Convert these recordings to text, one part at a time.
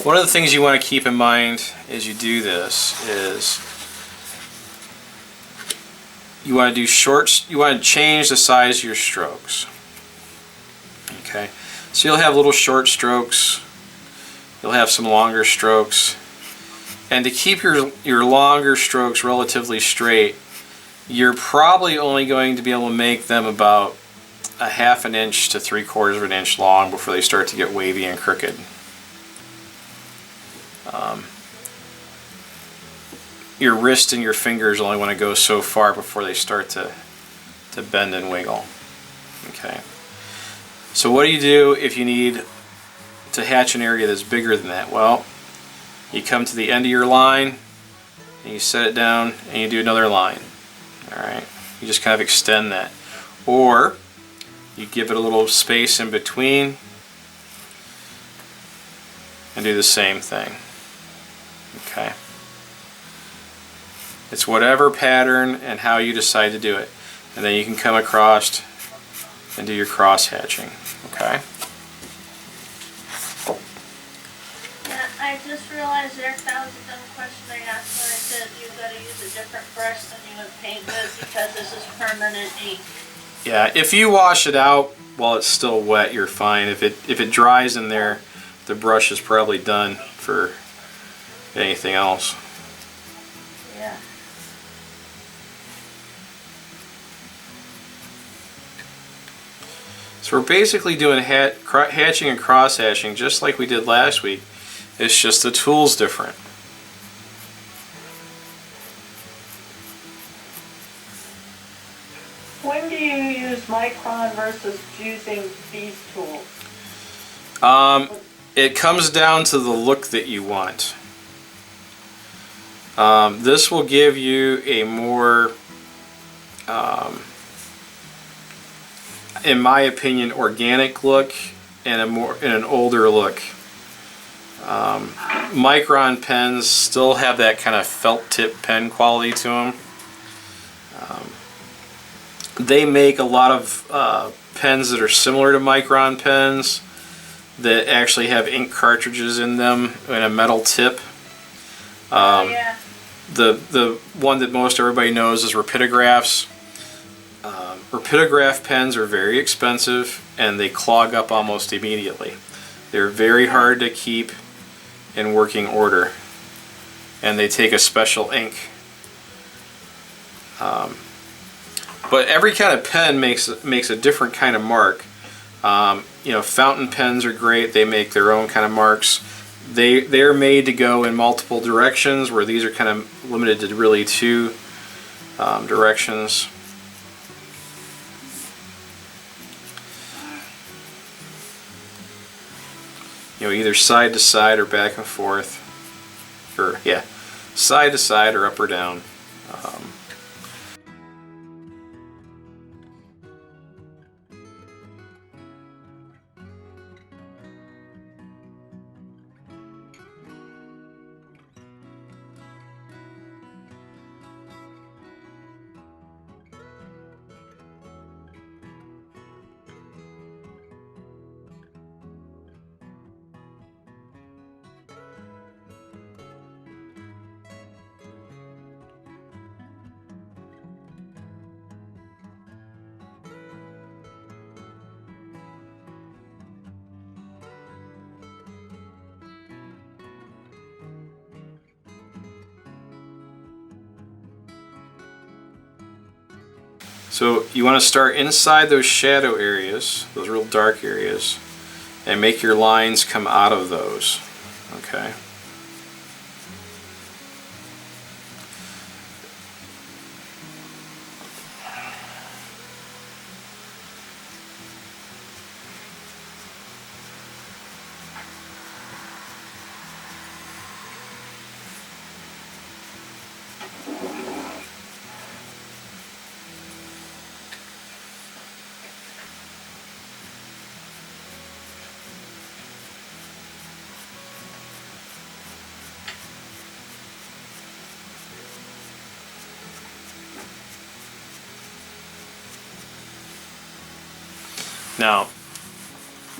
One of the things you want to keep in mind as you do this is you want to do shorts. You want to change the size of your strokes. Okay, so you'll have little short strokes. You'll have some longer strokes, and to keep your longer strokes relatively straight, you're probably only going to be able to make them about a 1/2 inch to 3/4 of an inch long before they start to get wavy and crooked. Your wrist and your fingers only want to go so far before they start to bend and wiggle. Okay. So what do you do if you need to hatch an area that's bigger than that? Well, you come to the end of your line and you set it down and you do another line. Alright, you just kind of extend that. Or you give it a little space in between and do the same thing. Okay. It's whatever pattern and how you decide to do it. And then you can come across and do your cross hatching. Okay. Yeah, I just realized there that was a dumb question I asked when I said you've got to use a different brush than you would paint with because this is permanent ink. Yeah, if you wash it out while it's still wet, you're fine. If it dries in there, the brush is probably done for anything else. Yeah. So we're basically doing hatching and cross hatching just like we did last week. It's just the tool's different. When do you use micron versus using these tools? It comes down to the look that you want. This will give you a more, in my opinion, organic look and an older look. Micron pens still have that kind of felt tip pen quality to them. They make a lot of pens that are similar to Micron pens that actually have ink cartridges in them and a metal tip. Yeah. The one that most everybody knows is Rapidographs. Rapidograph pens are very expensive and they clog up almost immediately. They're very hard to keep in working order and they take a special ink. But every kind of pen makes a different kind of mark. You know, fountain pens are great. They make their own kind of marks. They're made to go in multiple directions, where these are kind of limited to really two directions. You know, either side to side or back and forth, or yeah, side to side or up or down. So you want to start inside those shadow areas, those real dark areas, and make your lines come out of those. Okay. Now,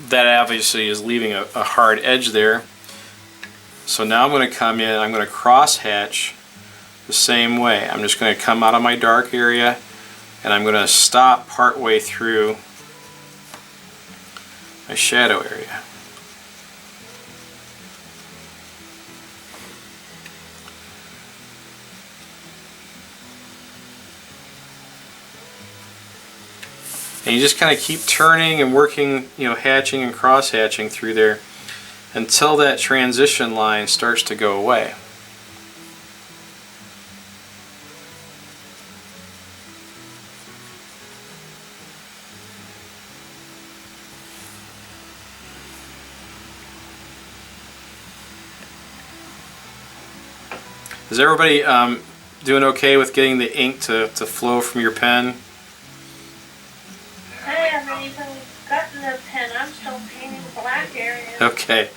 that obviously is leaving a hard edge there. So now I'm going to come in, I'm going to cross hatch the same way. I'm just going to come out of my dark area and I'm going to stop partway through my shadow area. And you just kind of keep turning and working, you know, hatching and cross hatching through there until that transition line starts to go away. Is everybody doing okay with getting the ink to flow from your pen? I haven't even gotten the pen. I'm still painting black areas. Okay.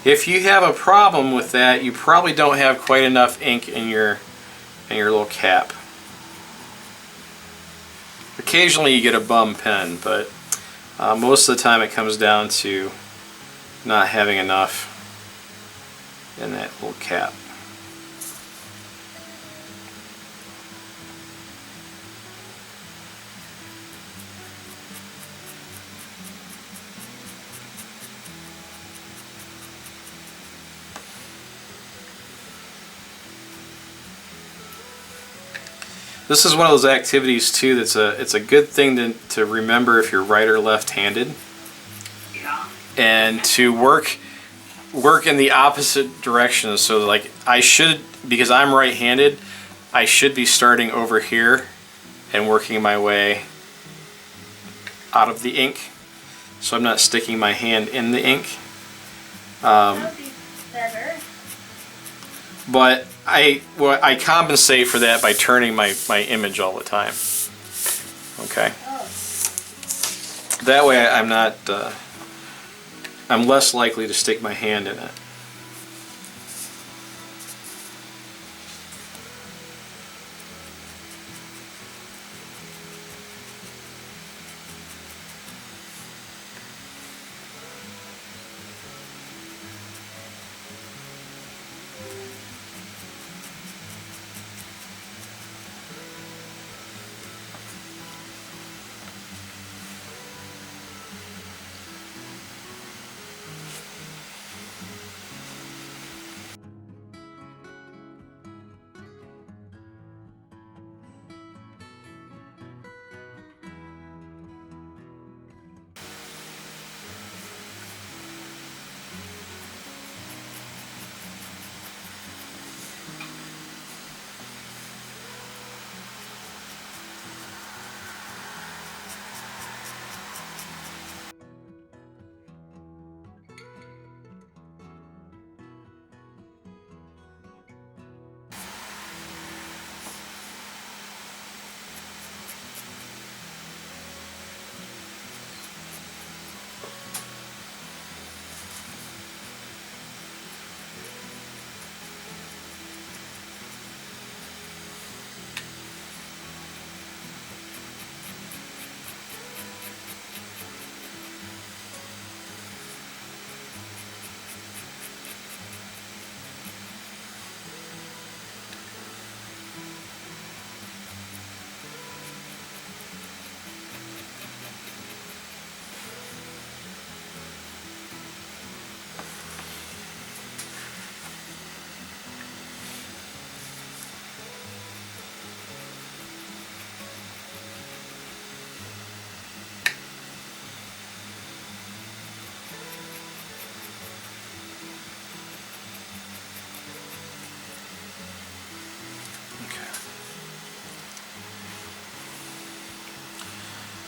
If you have a problem with that, you probably don't have quite enough ink in your little cap. Occasionally you get a bum pen, but most of the time it comes down to not having enough in that little cap. This is one of those activities too it's a good thing to remember if you're right or left-handed. Yeah. And to work in the opposite direction. So like I should, because I'm right-handed, I should be starting over here and working my way out of the ink. So I'm not sticking my hand in the ink. That would be better. But I compensate for that by turning my image all the time. Okay. Oh. That way I'm not, I'm less likely to stick my hand in it.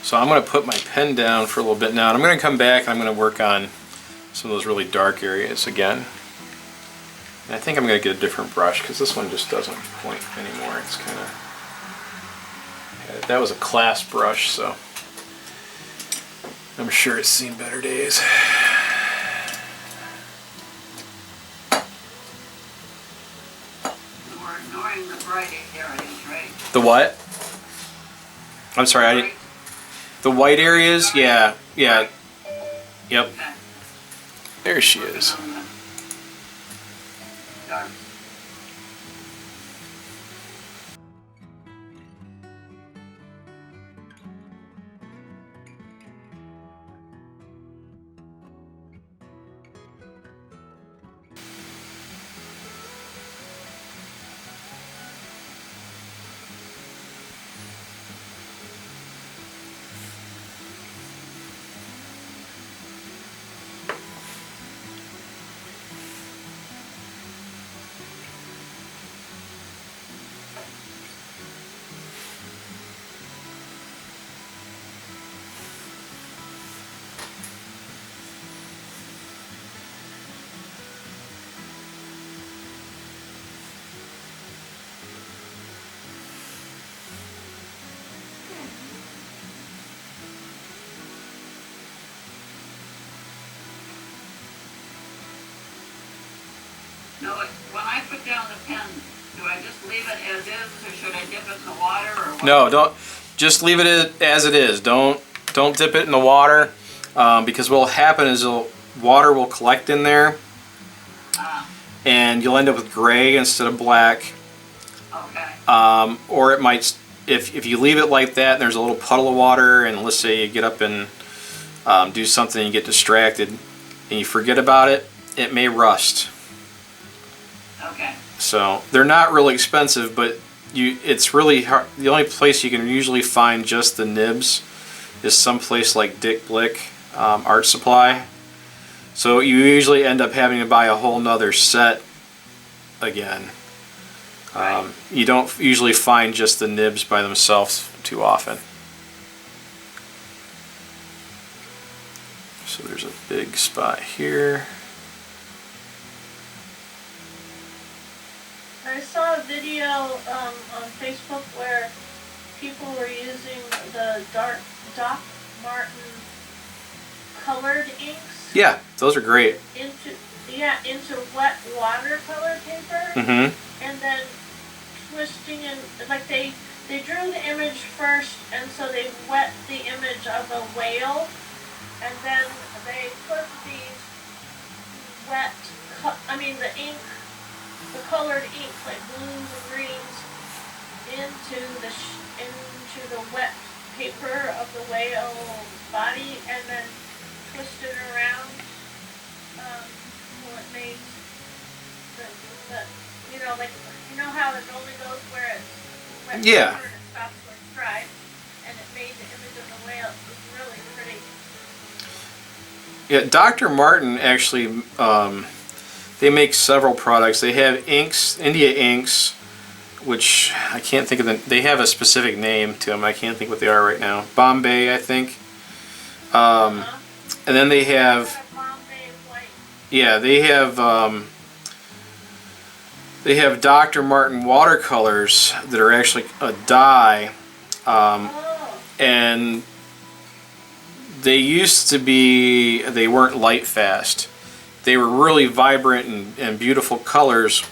So I'm going to put my pen down for a little bit now, and I'm going to come back and I'm going to work on some of those really dark areas again. And I think I'm going to get a different brush because this one just doesn't point anymore. It's kind of, that was a class brush, so I'm sure it's seen better days. We're ignoring the bright areas, right? The what? I'm sorry, I didn't. The white areas? Yeah, yeah. Yep. Okay. There she is. dark. No, when I put down the pen, do I just leave it as is, or should I dip it in the water, or what? No, don't. Just leave it as it is. Don't dip it in the water, because what will happen is water will collect in there, and you'll end up with gray instead of black. Okay. Or it might, if you leave it like that and there's a little puddle of water, and let's say you get up and do something and you get distracted and you forget about it, it may rust. Okay. So they're not really expensive, but it's really hard. The only place you can usually find just the nibs is someplace like Dick Blick Art Supply. So you usually end up having to buy a whole nother set again. You don't usually find just the nibs by themselves too often. So there's a big spot here. I saw a video on Facebook where people were using the Doc Martin colored inks. Yeah, those are great. into wet watercolor paper, and then twisting and like they drew the image first, and so they wet the image of a whale, and then they put these wet, the ink. The colored ink, like blues and greens, into the wet paper of the whale body, and then twist it around. So it makes how it only goes where it's wet Yeah. paper and it stops where it's dry, and it made the image of the whale. It was really pretty. Yeah, Dr. Martin actually. They make several products. They have inks, India inks, which I can't think of them. They have a specific name to them. I can't think what they are right now. Bombay, I think. And then they have. Yeah, they have Dr. Martin watercolors that are actually a dye, and they used to be. They weren't light fast. They were really vibrant and beautiful colors,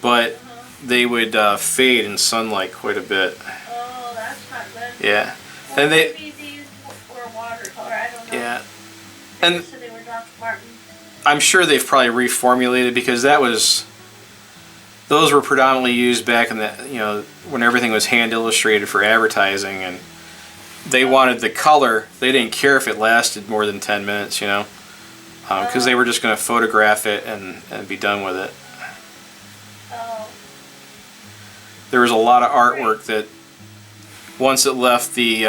but they would fade in sunlight quite a bit. Oh, that's not good. Yeah, Well, and maybe these were watercolor. I don't know. yeah, Maybe and so they were Dr. Martin. I'm sure they've probably reformulated, because those were predominantly used back in the when everything was hand illustrated for advertising, and they wanted the color. They didn't care if it lasted more than 10 minutes, because they were just going to photograph it and be done with it. Oh. There was a lot of artwork that once it left the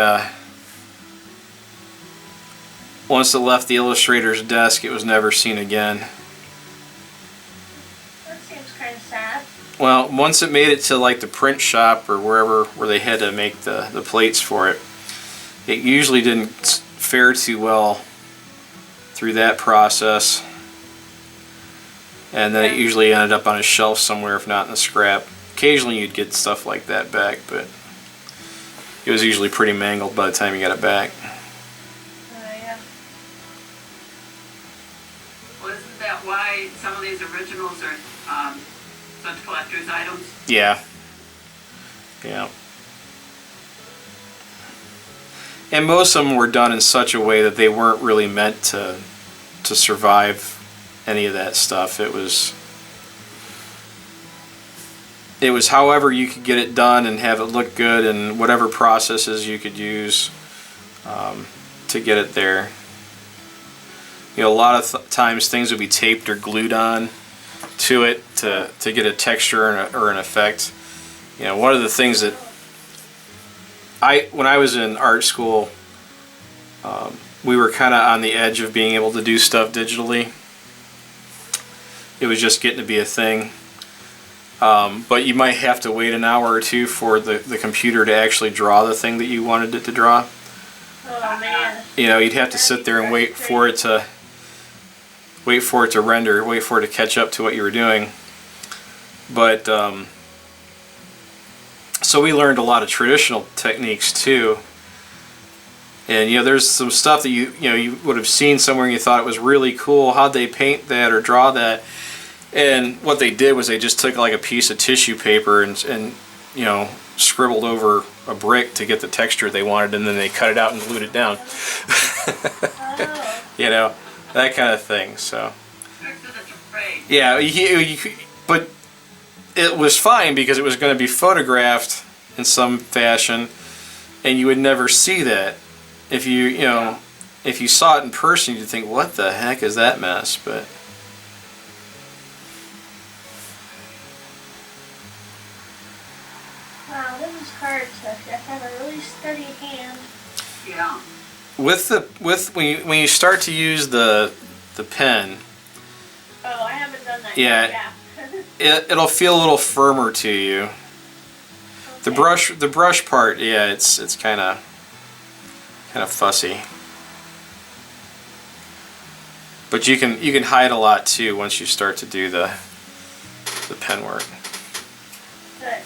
illustrator's desk, it was never seen again. That seems kind of sad. Well, once it made it to like the print shop or where they had to make the plates for it, it usually didn't fare too well through that process, and then it usually ended up on a shelf somewhere, if not in the scrap. Occasionally you'd get stuff like that back, but it was usually pretty mangled by the time you got it back. Yeah. Well, isn't that why some of these originals are such collector's items? Yeah. And most of them were done in such a way that they weren't really meant to survive any of that stuff. It was it was however you could get it done and have it look good, and whatever processes you could use to get it there. You know, a lot of times things would be taped or glued on to it to get a texture or an effect. You know, one of the things that when I was in art school, we were kind of on the edge of being able to do stuff digitally. It was just getting to be a thing. But you might have to wait an hour or two for the computer to actually draw the thing that you wanted it to draw. Oh man. You know, you'd have to sit there and wait for it to render, wait for it to catch up to what you were doing. But so we learned a lot of traditional techniques too. And you know, there's some stuff that you would have seen somewhere and you thought it was really cool. How'd they paint that or draw that? And what they did was they just took like a piece of tissue paper and you know, scribbled over a brick to get the texture they wanted, and then they cut it out and glued it down. Oh. You know, that kind of thing. So yeah, but it was fine because it was going to be photographed in some fashion, and you would never see that. If you know, if you saw it in person, you'd think, what the heck is that mess? But Wow, this is hard to have a really steady hand. Yeah. when you start to use the pen, Oh, I haven't done that yeah, yet. it'll feel a little firmer to you. The brush part, yeah, it's kind of fussy. But you can hide a lot too once you start to do the pen work. Good. I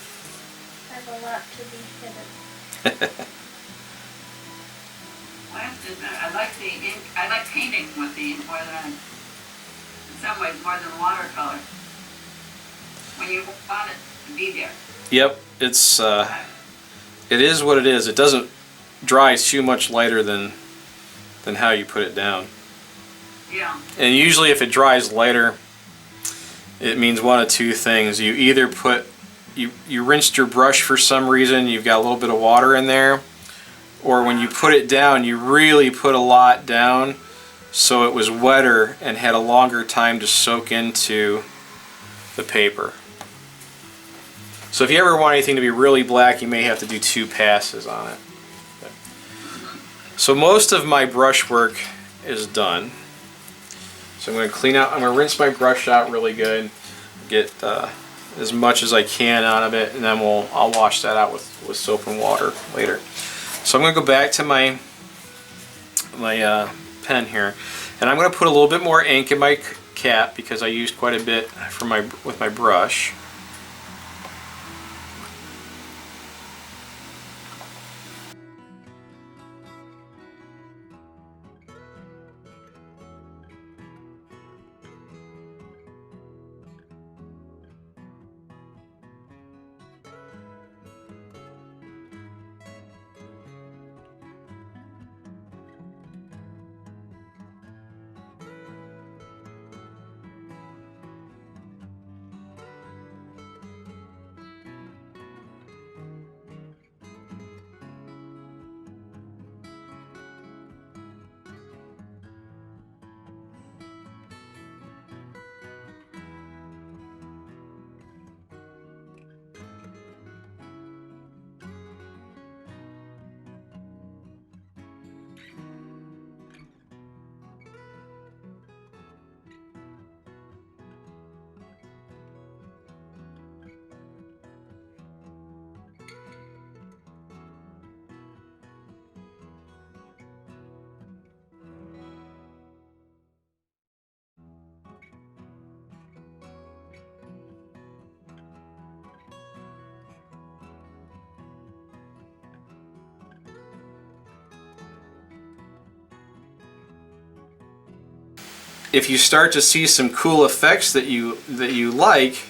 have a lot to be hidden. Well, I have to admit, I like the ink. I like painting with the ink more than, in some ways, more than watercolor. When you want it to be there. Yep, it is what it is. It doesn't dry too much lighter than how you put it down. Yeah. And usually if it dries lighter, it means one of two things. You either you rinsed your brush for some reason, you've got a little bit of water in there, or when you put it down, you really put a lot down so it was wetter and had a longer time to soak into the paper. So if you ever want anything to be really black, you may have to do 2 passes on it. So most of my brush work is done. So I'm going to rinse my brush out really good, get as much as I can out of it, and then I'll wash that out with soap and water later. So I'm going to go back to my pen here, and I'm going to put a little bit more ink in my cap because I used quite a bit with my brush. If you start to see some cool effects that you like,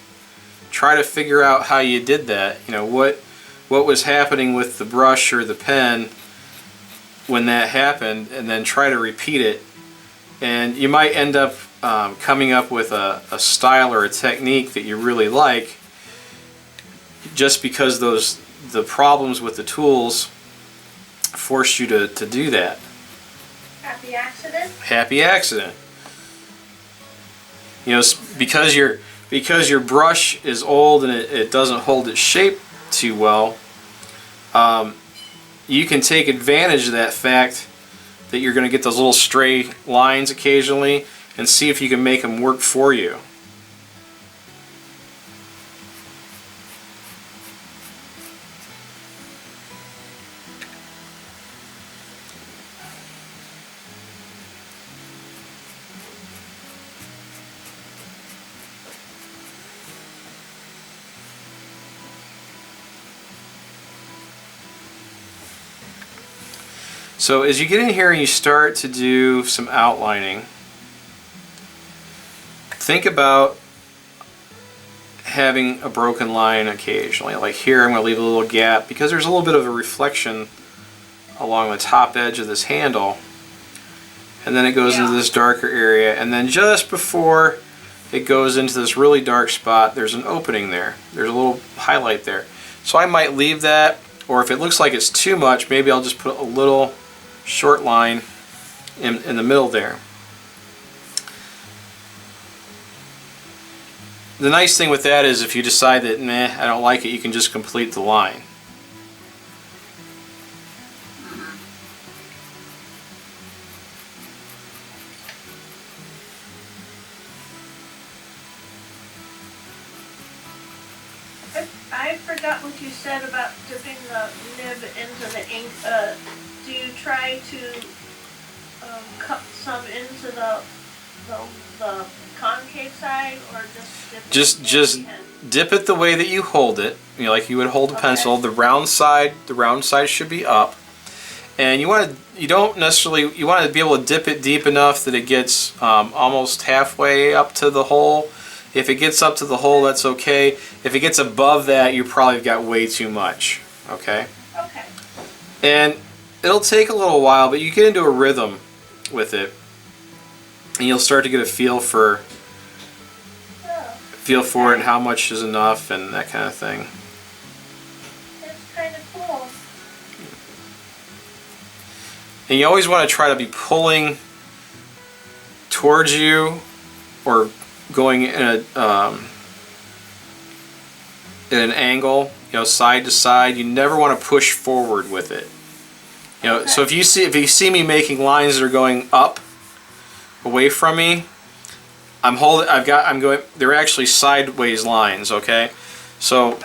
try to figure out how you did that. You know, what was happening with the brush or the pen when that happened, and then try to repeat it. And you might end up coming up with a style or a technique that you really like, just because the problems with the tools forced you to do that. Happy accident? Happy accident. You know, because your brush is old and it doesn't hold its shape too well, you can take advantage of that fact that you're going to get those little stray lines occasionally and see if you can make them work for you. So as you get in here and you start to do some outlining, think about having a broken line occasionally. Like here I'm going to leave a little gap because there's a little bit of a reflection along the top edge of this handle, and then it goes into this darker area, and then just before it goes into this really dark spot there's an opening there. There's a little highlight there. So I might leave that, or if it looks like it's too much, maybe I'll just put a little short line in the middle there. The nice thing with that is if you decide that, meh, I don't like it, you can just complete the line. I forgot what you said about dipping the nib into the ink. Do you try to cut some into the concave side, or just dip Just dip it the way that you hold it, you know, like you would hold a pencil. The round side should be up, and you want to be able to dip it deep enough that it gets almost halfway up to the hole. If it gets up to the hole, that's okay. If it gets above that, you probably got way too much. Okay. Okay. And it'll take a little while, but you get into a rhythm with it, and you'll start to get a feel for it and how much is enough and that kind of thing. It's kind of cool. And you always want to try to be pulling towards you or going in an angle, you know, side to side. You never want to push forward with it. You know, so if you see me making lines that are going up away from me, they're actually sideways lines, okay? So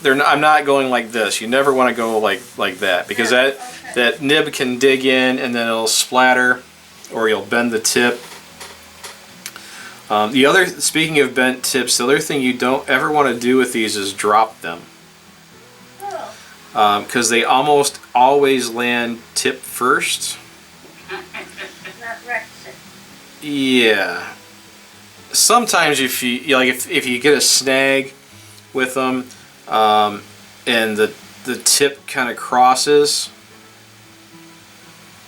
I'm not going like this. You never want to go like that, because that nib can dig in and then it'll splatter, or you'll bend the tip. Speaking of bent tips, the other thing you don't ever want to do with these is drop them, because they almost always land tip first. That wrecks it. Yeah. Sometimes if you get a snag with them, and the tip kind of crosses,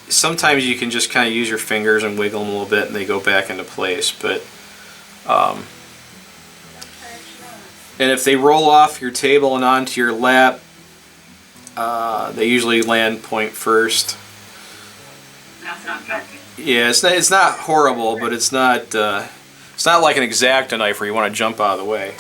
sometimes you can just kind of use your fingers and wiggle them a little bit and they go back into place. But and if they roll off your table and onto your lap, they usually land point first. That's not good. Yeah, it's not horrible, but it's not like an X-Acto knife where you want to jump out of the way.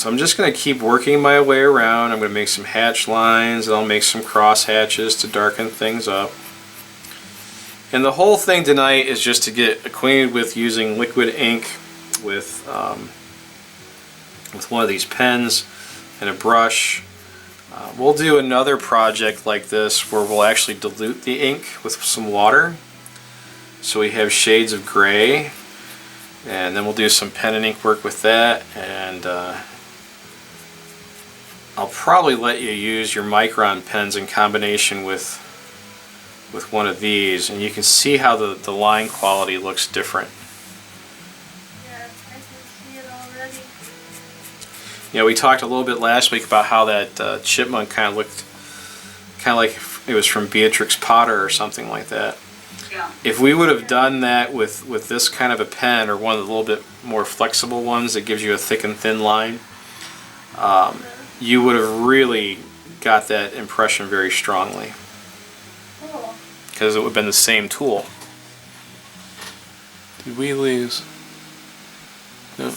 So I'm just going to keep working my way around. I'm going to make some hatch lines, and I'll make some cross hatches to darken things up. And the whole thing tonight is just to get acquainted with using liquid ink with one of these pens and a brush. We'll do another project like this where we'll actually dilute the ink with some water, so we have shades of gray, and then we'll do some pen and ink work with that. And I'll probably let you use your Micron pens in combination with one of these, and you can see how the line quality looks different. Yeah, I can see it already. You know, we talked a little bit last week about how that chipmunk kind of looked like it was from Beatrix Potter or something like that. Yeah. If we would have done that with this kind of a pen, or one of the little bit more flexible ones that gives you a thick and thin line, you would have really got that impression very strongly, Cool. because it would have been the same tool. Did we lose? No.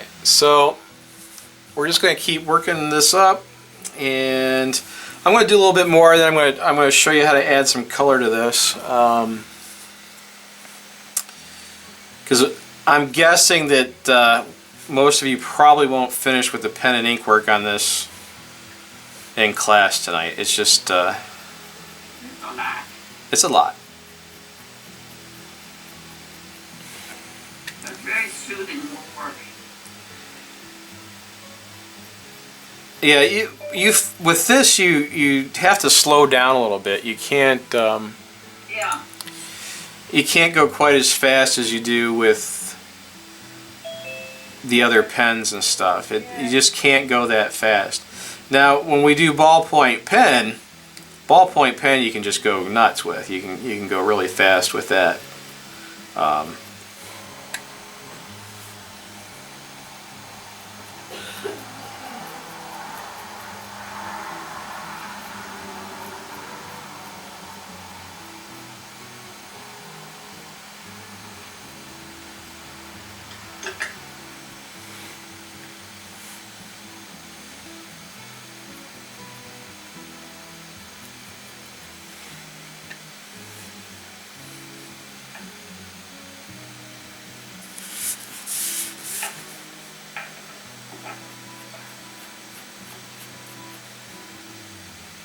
Alright, so we're just going to keep working this up, and I'm going to do a little bit more, then I'm going to show you how to add some color to this. Because I'm guessing that most of you probably won't finish with the pen and ink work on this in class tonight. It's just, it's a lot. It's very soothing work. Yeah, you with this you have to slow down a little bit. You can't Yeah. you can't go quite as fast as you do with the other pens and stuff. You just can't go that fast. Now, when we do ballpoint pen you can just go nuts with. You can go really fast with that.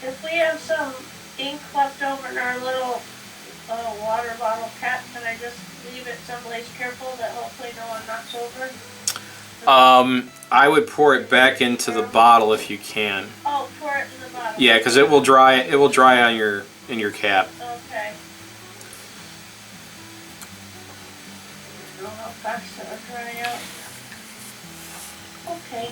If we have some ink left over in our little water bottle cap, can I just leave it someplace careful that hopefully no one knocks over? I would pour it back into the bottle if you can. Oh, pour it in the bottle. Yeah, because it will dry. It will dry on in your cap. Okay. I don't know how fast that would dry out. Okay.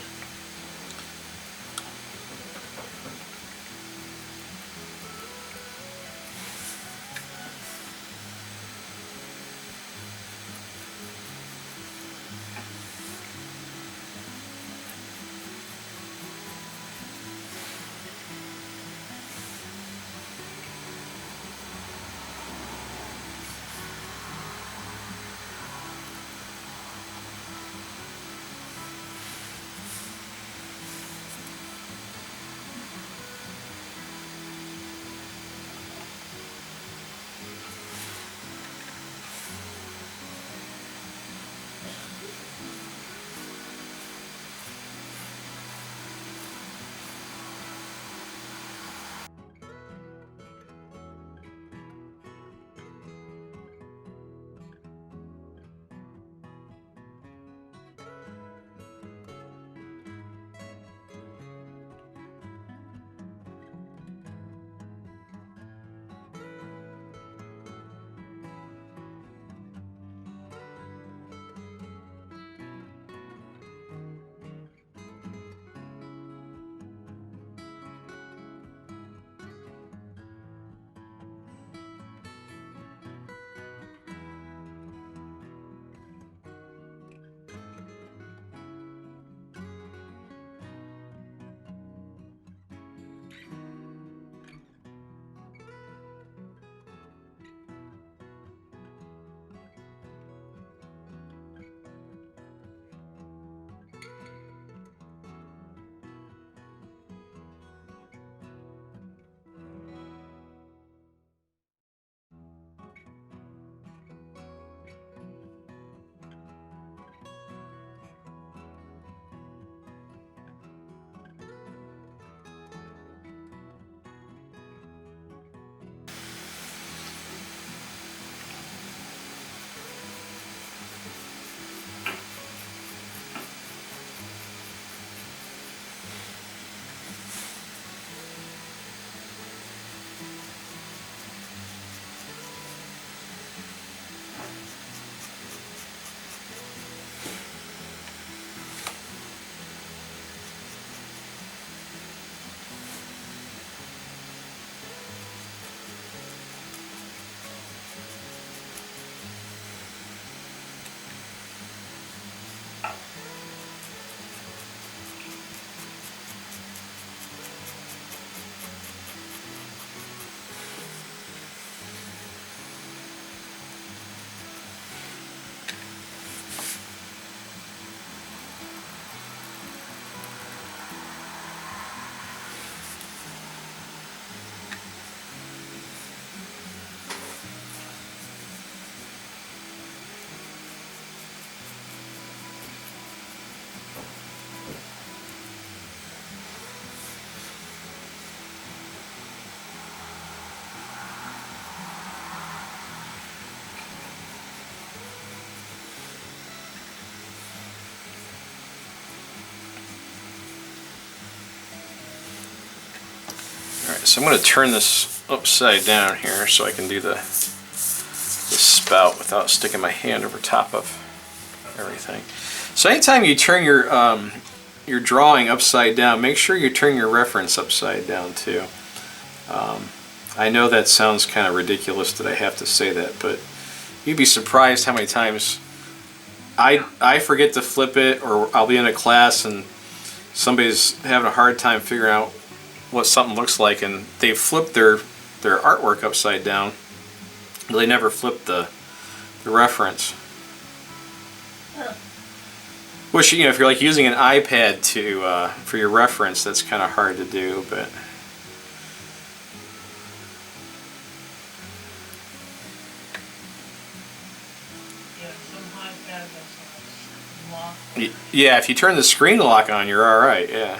So I'm going to turn this upside down here so I can do the spout without sticking my hand over top of everything. So anytime you turn your drawing upside down, make sure you turn your reference upside down too. I know that sounds kind of ridiculous that I have to say that, but you'd be surprised how many times I forget to flip it, or I'll be in a class and somebody's having a hard time figuring out what something looks like, and they've flipped their artwork upside down, but they never flipped the reference. Which, you know, if you're like using an iPad to for your reference, that's kind of hard to do, but. Yeah, if you turn the screen lock on, you're all right. Yeah.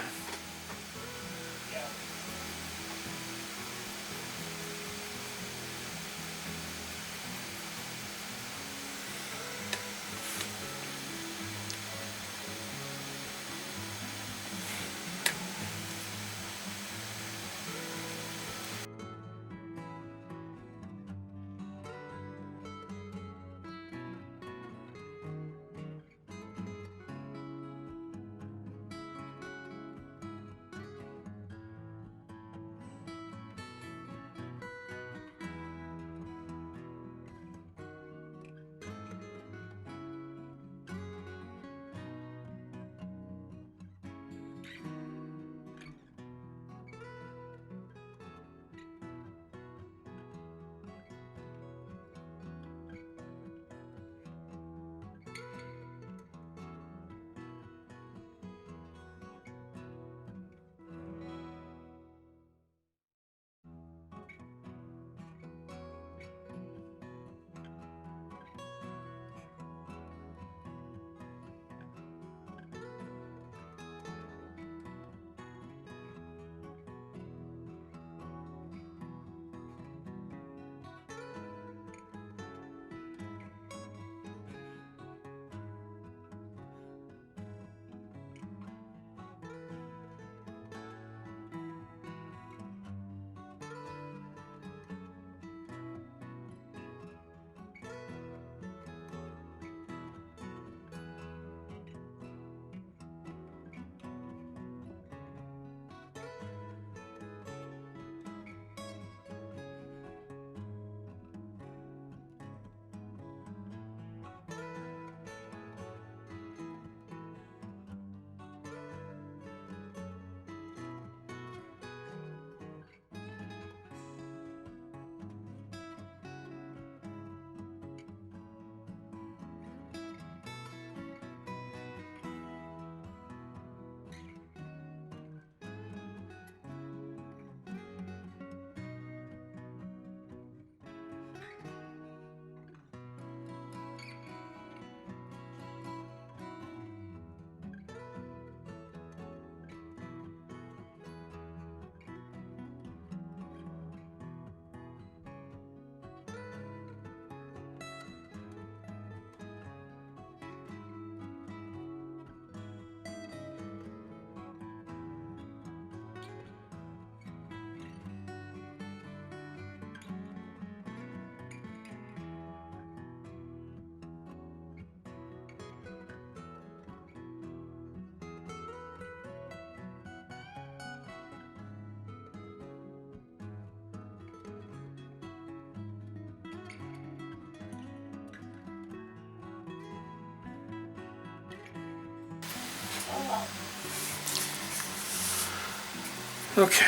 Okay,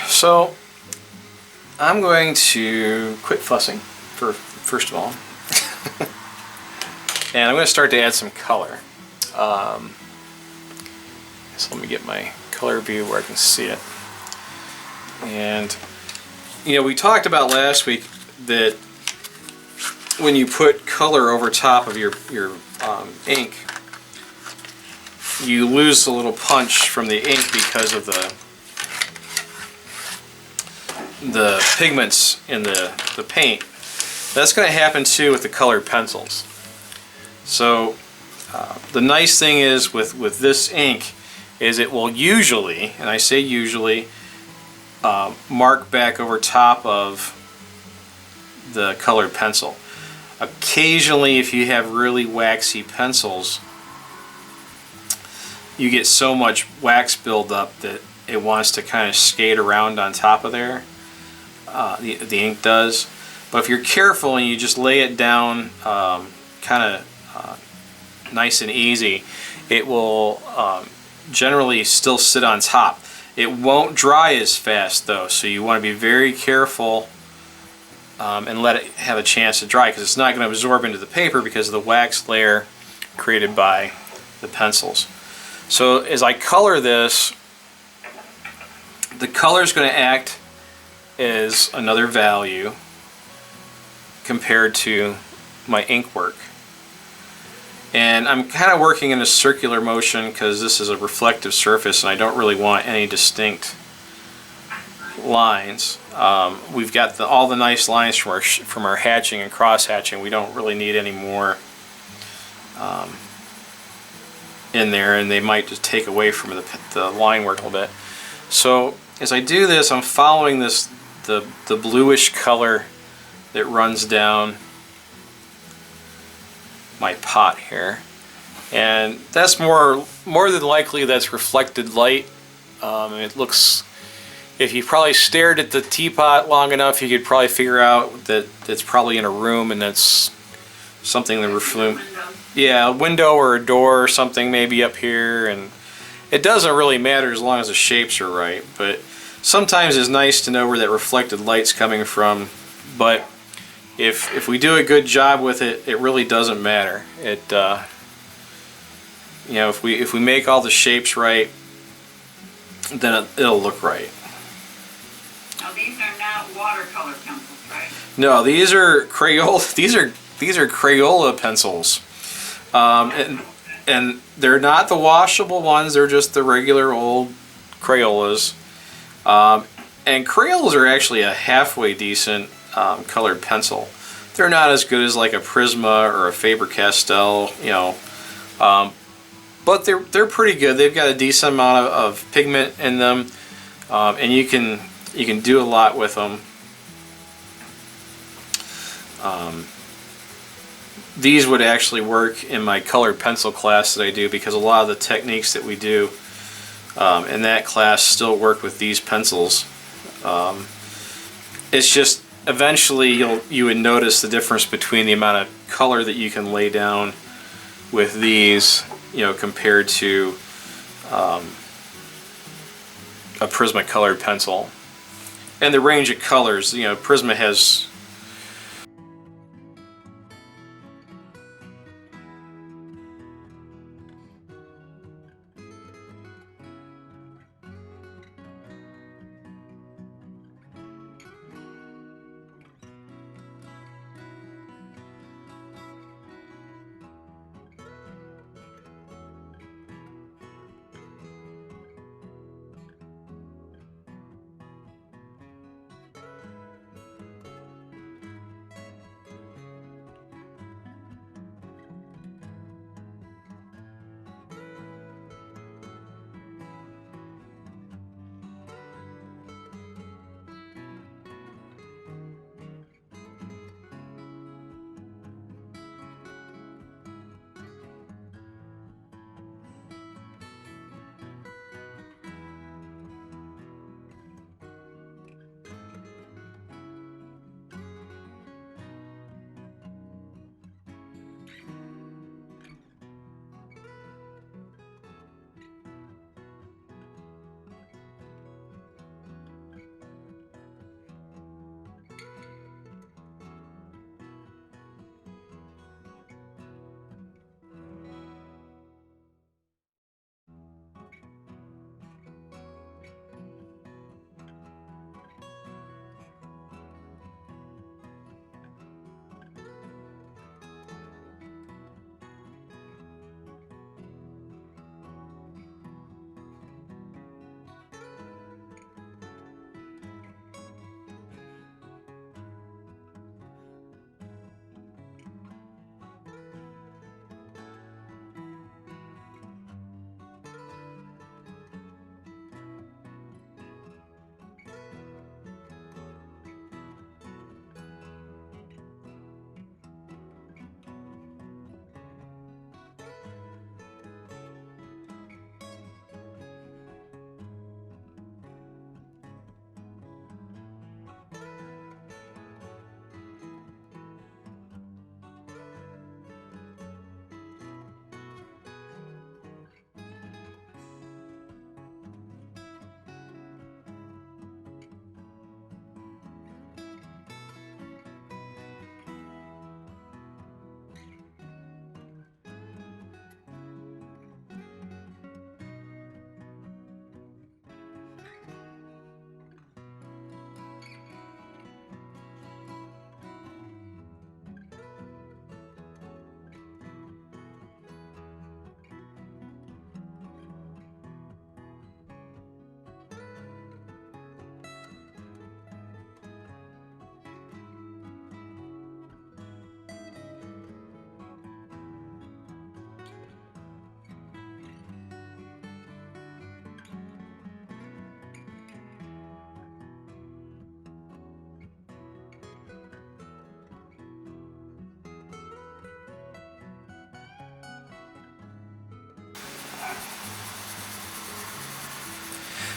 so I'm going to quit fussing first of all, and I'm going to start to add some color. So let me get my color view where I can see it. And you know, we talked about last week that when you put color over top of your ink, you lose a little punch from the ink because of the pigments in the paint. That's going to happen too with the colored pencils. So the nice thing is with this ink is it will usually, and I say usually, mark back over top of the colored pencil. Occasionally, if you have really waxy pencils, you get so much wax buildup that it wants to kind of skate around on top of there. The ink does. But if you're careful and you just lay it down kind of nice and easy, it will generally still sit on top. It won't dry as fast though, so you want to be very careful and let it have a chance to dry, because it's not going to absorb into the paper because of the wax layer created by the pencils. So as I color this, the color is going to act as another value compared to my ink work. And I'm kind of working in a circular motion because this is a reflective surface and I don't really want any distinct lines. We've got all the nice lines from our hatching and cross hatching. We don't really need any more in there, and they might just take away from the line work a little bit. So as I do this, I'm following the bluish color that runs down my pot here, and that's more than likely that's reflected light. It looks, if you probably stared at the teapot long enough, you could probably figure out that it's probably in a room and that's something that reflects. Yeah, a window or a door or something maybe up here, and it doesn't really matter as long as the shapes are right. But sometimes it's nice to know where that reflected light's coming from. But if we do a good job with it, it really doesn't matter. It you know, if we make all the shapes right, then it'll look right. Now these are not watercolor pencils, right? No, these are Crayola. These are Crayola pencils, and they're not the washable ones. They're just the regular old Crayolas. And Crayolas are actually a halfway decent colored pencil. They're not as good as like a Prisma or a Faber-Castell, you know, but they're pretty good. They've got a decent amount of pigment in them, and you can do a lot with them. These would actually work in my colored pencil class that I do, because a lot of the techniques that we do in that class still work with these pencils. It's just eventually you would notice the difference between the amount of color that you can lay down with these, you know, compared to a Prismacolor pencil. And the range of colors, you know, Prisma has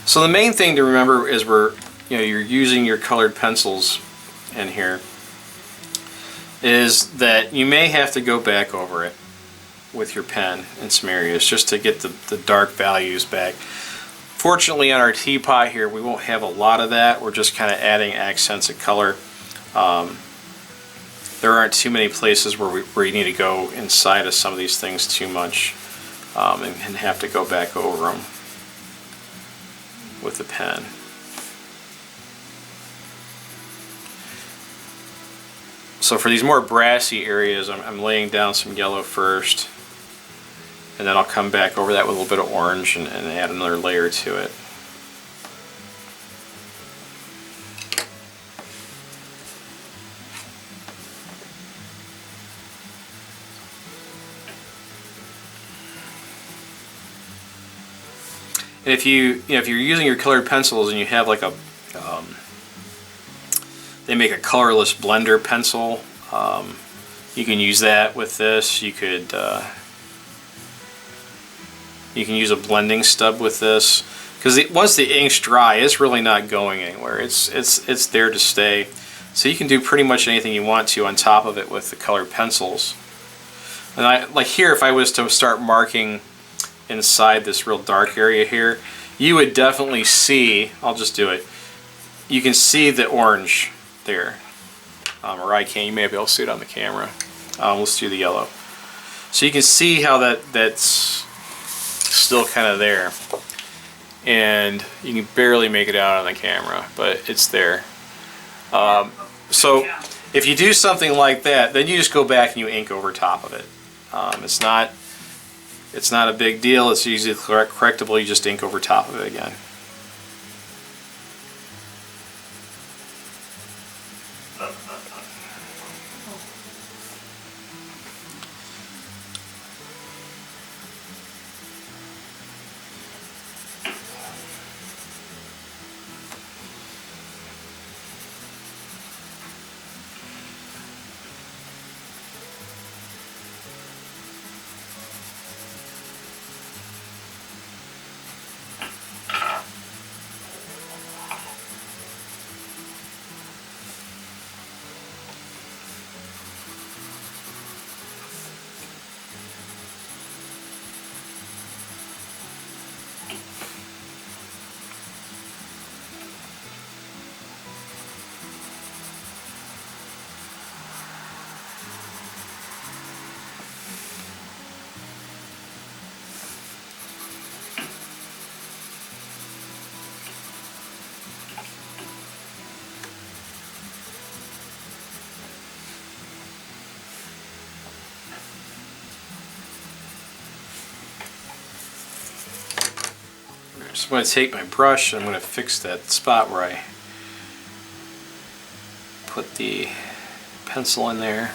So the main thing to remember is you're using your colored pencils in here is that you may have to go back over it with your pen in some areas just to get the dark values back. Fortunately on our teapot here we won't have a lot of that. We're just kind of adding accents of color. There aren't too many places where you need to go inside of some of these things too much and have to go back over them with the pen. So for these more brassy areas, I'm laying down some yellow first, and then I'll come back over that with a little bit of orange and add another layer to it. And if you're using your colored pencils and you have like a they make a colorless blender pencil, you can use that with this. You can use a blending stub with this, because once the ink's dry, it's really not going anywhere. It's there to stay. So you can do pretty much anything you want to on top of it with the colored pencils. And like here, if I was to start marking inside this real dark area here, you would definitely see, I'll just do it, you can see the orange there. Or I can't, you may be able to see it on the camera. Let's do the yellow. So you can see how that's still kind of there. And you can barely make it out on the camera, but it's there. So if you do something like that, then you just go back and you ink over top of it. It's not a big deal. It's easily correctable. You just ink over top of it again. So I'm going to take my brush and I'm going to fix that spot where I put the pencil in there.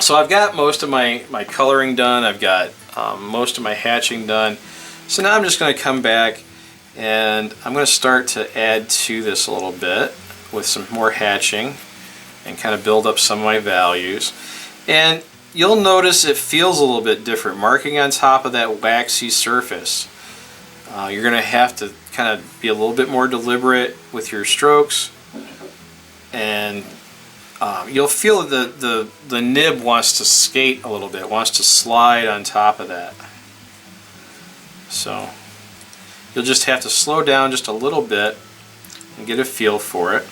So I've got most of my coloring done. I've got most of my hatching done. So now I'm just going to come back and I'm going to start to add to this a little bit with some more hatching and kind of build up some of my values. And you'll notice it feels a little bit different. Marking on top of that waxy surface. You're going to have to kind of be a little bit more deliberate with your strokes, and you'll feel the nib wants to skate a little bit, wants to slide on top of that. So you'll just have to slow down just a little bit and get a feel for it.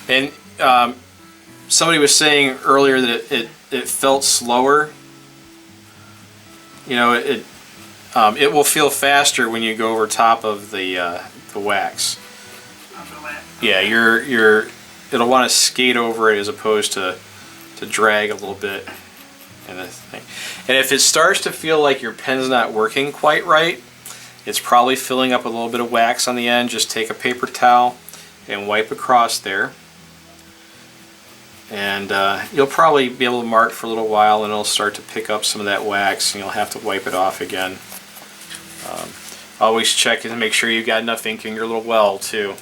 And somebody was saying earlier that it felt slower. You know, it will feel faster when you go over top of the wax. Yeah, it'll want to skate over it as opposed to drag a little bit. And if it starts to feel like your pen's not working quite right, it's probably filling up a little bit of wax on the end. Just take a paper towel and wipe across there. And you'll probably be able to mark for a little while, and it'll start to pick up some of that wax, and you'll have to wipe it off again. Always check and make sure you've got enough ink in your little well too.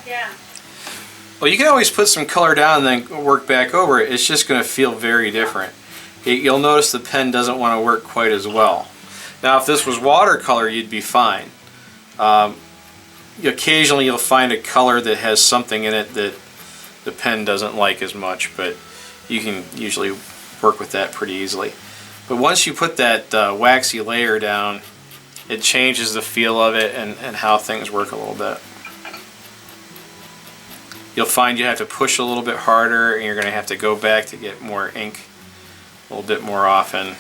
Yeah. Well, you can always put some color down and then work back over it. It's just going to feel very different. You'll notice the pen doesn't want to work quite as well. Now, if this was watercolor, you'd be fine. Occasionally, you'll find a color that has something in it that the pen doesn't like as much, but you can usually work with that pretty easily. But once you put that waxy layer down, it changes the feel of it and how things work a little bit. You'll find you have to push a little bit harder, and you're going to have to go back to get more ink a little bit more often.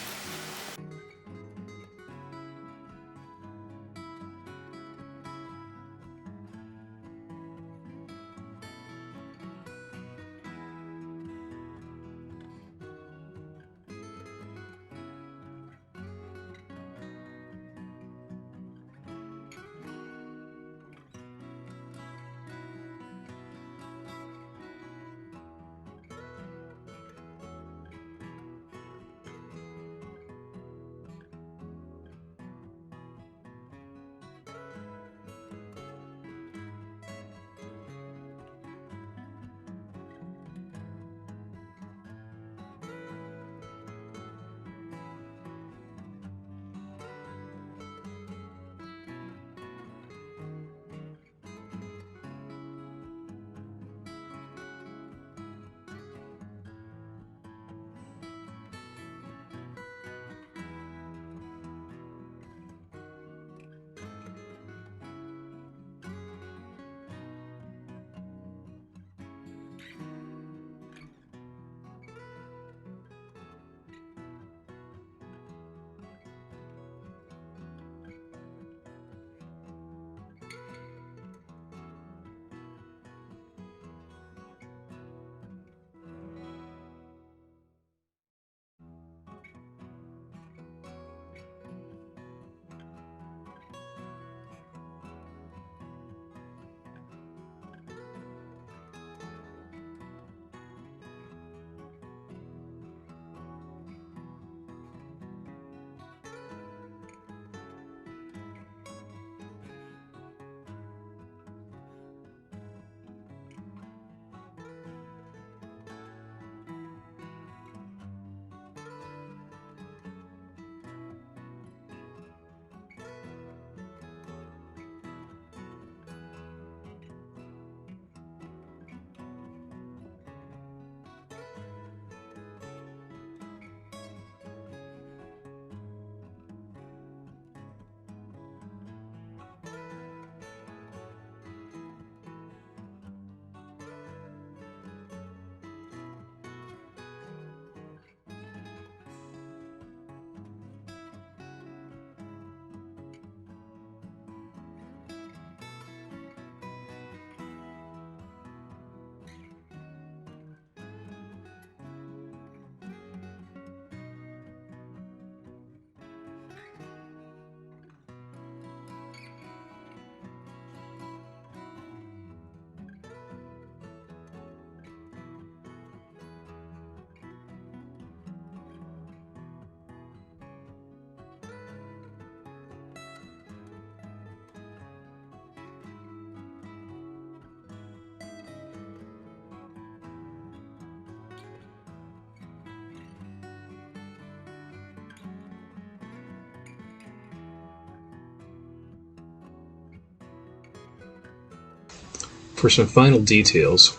For some final details,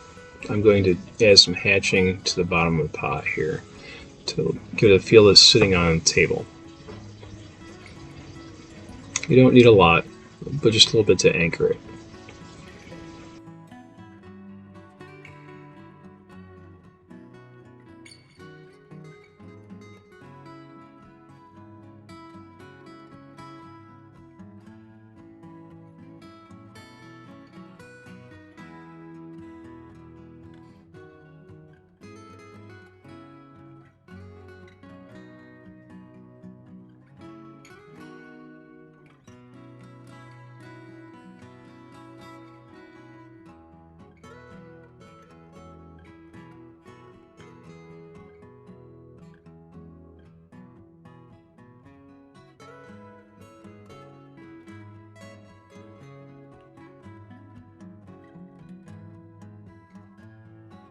I'm going to add some hatching to the bottom of the pot here to give it a feel that's sitting on a table. You don't need a lot, but just a little bit to anchor it.